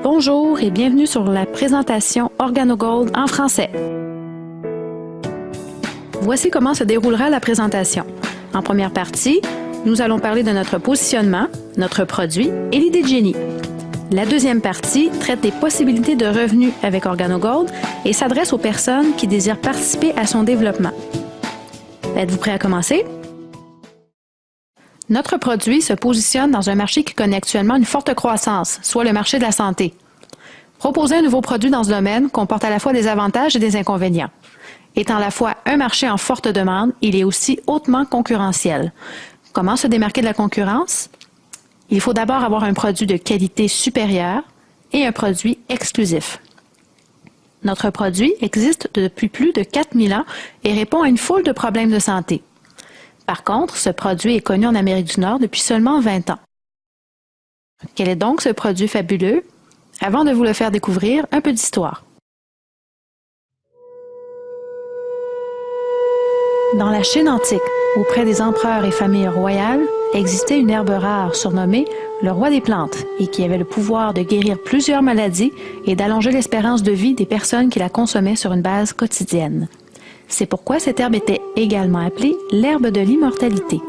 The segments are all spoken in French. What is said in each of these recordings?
Bonjour et bienvenue sur la présentation OrganoGold en français. Voici comment se déroulera la présentation. En première partie, nous allons parler de notre positionnement, notre produit et l'idée de génie. La deuxième partie traite des possibilités de revenus avec OrganoGold et s'adresse aux personnes qui désirent participer à son développement. Êtes-vous prêt à commencer? Notre produit se positionne dans un marché qui connaît actuellement une forte croissance, soit le marché de la santé. Proposer un nouveau produit dans ce domaine comporte à la fois des avantages et des inconvénients. Étant à la fois un marché en forte demande, il est aussi hautement concurrentiel. Comment se démarquer de la concurrence? Il faut d'abord avoir un produit de qualité supérieure et un produit exclusif. Notre produit existe depuis plus de 4000 ans et répond à une foule de problèmes de santé. Par contre, ce produit est connu en Amérique du Nord depuis seulement 20 ans. Quel est donc ce produit fabuleux? Avant de vous le faire découvrir, un peu d'histoire. Dans la Chine antique, auprès des empereurs et familles royales, existait une herbe rare surnommée le roi des plantes et qui avait le pouvoir de guérir plusieurs maladies et d'allonger l'espérance de vie des personnes qui la consommaient sur une base quotidienne. C'est pourquoi cette herbe était également appelée l'herbe de l'immortalité.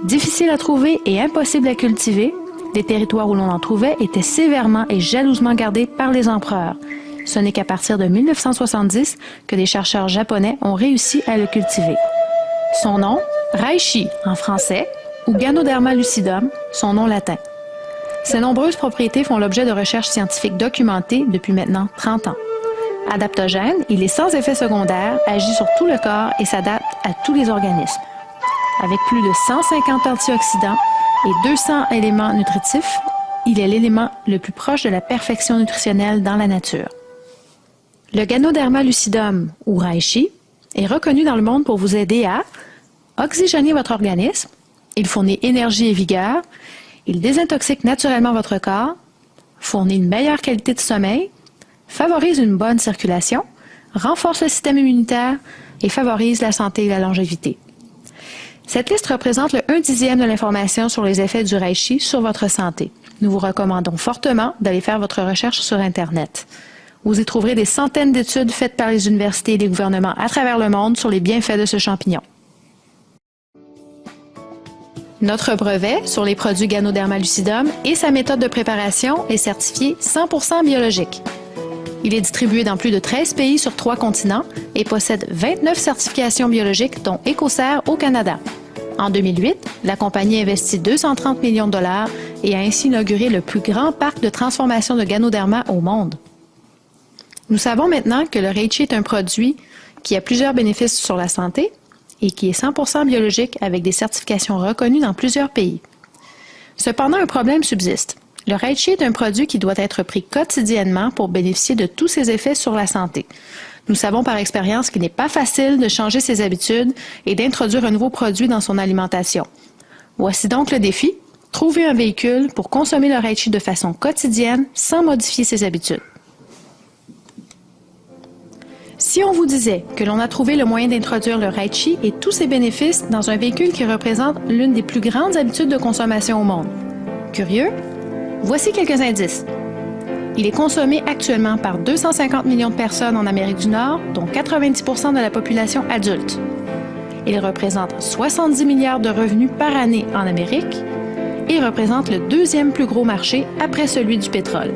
Difficile à trouver et impossible à cultiver, les territoires où l'on en trouvait étaient sévèrement et jalousement gardés par les empereurs. Ce n'est qu'à partir de 1970 que des chercheurs japonais ont réussi à le cultiver. Son nom, reishi en français, ou Ganoderma lucidum, son nom latin. Ses nombreuses propriétés font l'objet de recherches scientifiques documentées depuis maintenant 30 ans. Adaptogène, il est sans effet secondaire, agit sur tout le corps et s'adapte à tous les organismes. Avec plus de 150 antioxydants et 200 éléments nutritifs, il est l'élément le plus proche de la perfection nutritionnelle dans la nature. Le Ganoderma lucidum, ou reishi, est reconnu dans le monde pour vous aider à oxygéner votre organisme, il fournit énergie et vigueur, il désintoxique naturellement votre corps, fournit une meilleure qualité de sommeil, favorise une bonne circulation, renforce le système immunitaire et favorise la santé et la longévité. Cette liste représente le 1/10 de l'information sur les effets du reishi sur votre santé. Nous vous recommandons fortement d'aller faire votre recherche sur Internet. Vous y trouverez des centaines d'études faites par les universités et les gouvernements à travers le monde sur les bienfaits de ce champignon. Notre brevet sur les produits Ganoderma lucidum et sa méthode de préparation est certifié 100% biologique. Il est distribué dans plus de 13 pays sur 3 continents et possède 29 certifications biologiques, dont Écocert au Canada. En 2008, la compagnie investit 230 millions de dollars et a ainsi inauguré le plus grand parc de transformation de Ganoderma au monde. Nous savons maintenant que le reishi est un produit qui a plusieurs bénéfices sur la santé et qui est 100% biologique avec des certifications reconnues dans plusieurs pays. Cependant, un problème subsiste. Le reishi est un produit qui doit être pris quotidiennement pour bénéficier de tous ses effets sur la santé. Nous savons par expérience qu'il n'est pas facile de changer ses habitudes et d'introduire un nouveau produit dans son alimentation. Voici donc le défi, trouver un véhicule pour consommer le reishi de façon quotidienne sans modifier ses habitudes. Si on vous disait que l'on a trouvé le moyen d'introduire le reishi et tous ses bénéfices dans un véhicule qui représente l'une des plus grandes habitudes de consommation au monde. Curieux? Voici quelques indices. Il est consommé actuellement par 250 millions de personnes en Amérique du Nord, dont 90% de la population adulte. Il représente 70 milliards de revenus par année en Amérique et représente le deuxième plus gros marché après celui du pétrole.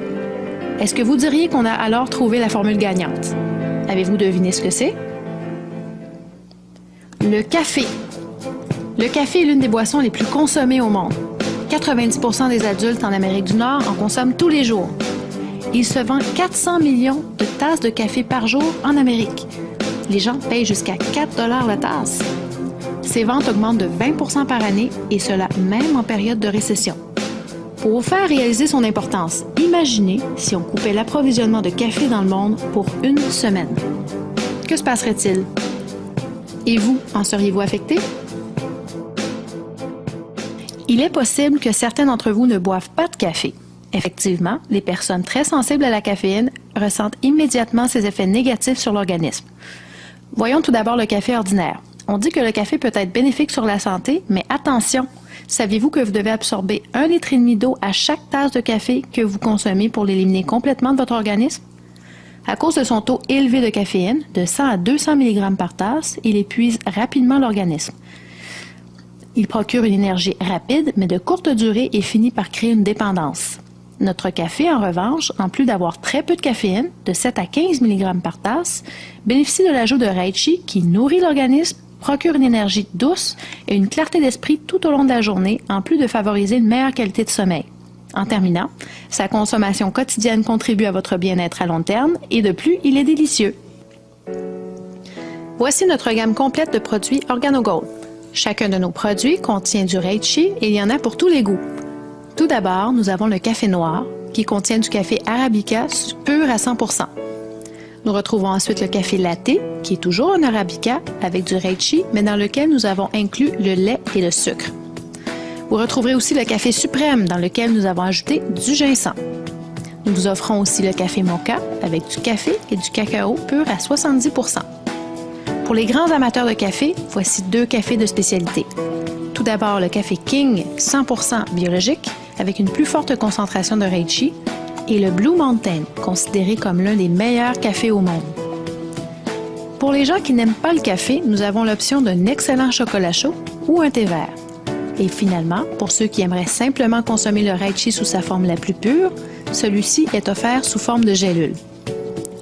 Est-ce que vous diriez qu'on a alors trouvé la formule gagnante? Avez-vous deviné ce que c'est? Le café. Le café est l'une des boissons les plus consommées au monde. 90% des adultes en Amérique du Nord en consomment tous les jours. Il se vend 400 millions de tasses de café par jour en Amérique. Les gens payent jusqu'à 4 $ la tasse. Ces ventes augmentent de 20% par année et cela même en période de récession. Pour vous faire réaliser son importance, imaginez si on coupait l'approvisionnement de café dans le monde pour une semaine. Que se passerait-il? Et vous, en seriez-vous affecté? Il est possible que certains d'entre vous ne boivent pas de café. Effectivement, les personnes très sensibles à la caféine ressentent immédiatement ses effets négatifs sur l'organisme. Voyons tout d'abord le café ordinaire. On dit que le café peut être bénéfique sur la santé, mais attention! Saviez-vous que vous devez absorber 1,5 litre d'eau à chaque tasse de café que vous consommez pour l'éliminer complètement de votre organisme? À cause de son taux élevé de caféine, de 100 à 200 mg par tasse, il épuise rapidement l'organisme. Il procure une énergie rapide, mais de courte durée et finit par créer une dépendance. Notre café, en revanche, en plus d'avoir très peu de caféine, de 7 à 15 mg par tasse, bénéficie de l'ajout de reishi qui nourrit l'organisme, procure une énergie douce et une clarté d'esprit tout au long de la journée, en plus de favoriser une meilleure qualité de sommeil. En terminant, sa consommation quotidienne contribue à votre bien-être à long terme et de plus, il est délicieux. Voici notre gamme complète de produits OrganoGold. Chacun de nos produits contient du reishi et il y en a pour tous les goûts. Tout d'abord, nous avons le café noir, qui contient du café arabica pur à 100%. Nous retrouvons ensuite le café latte, qui est toujours un arabica avec du reishi, mais dans lequel nous avons inclus le lait et le sucre. Vous retrouverez aussi le café suprême, dans lequel nous avons ajouté du ginseng. Nous vous offrons aussi le café mocha, avec du café et du cacao pur à 70%. Pour les grands amateurs de café, voici 2 cafés de spécialité. Tout d'abord, le café King 100% biologique, avec une plus forte concentration de reishi, et le Blue Mountain, considéré comme l'un des meilleurs cafés au monde. Pour les gens qui n'aiment pas le café, nous avons l'option d'un excellent chocolat chaud ou un thé vert. Et finalement, pour ceux qui aimeraient simplement consommer le reishi sous sa forme la plus pure, celui-ci est offert sous forme de gélule.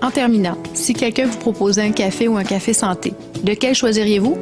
En terminant, si quelqu'un vous proposait un café ou un café santé, lequel choisiriez-vous?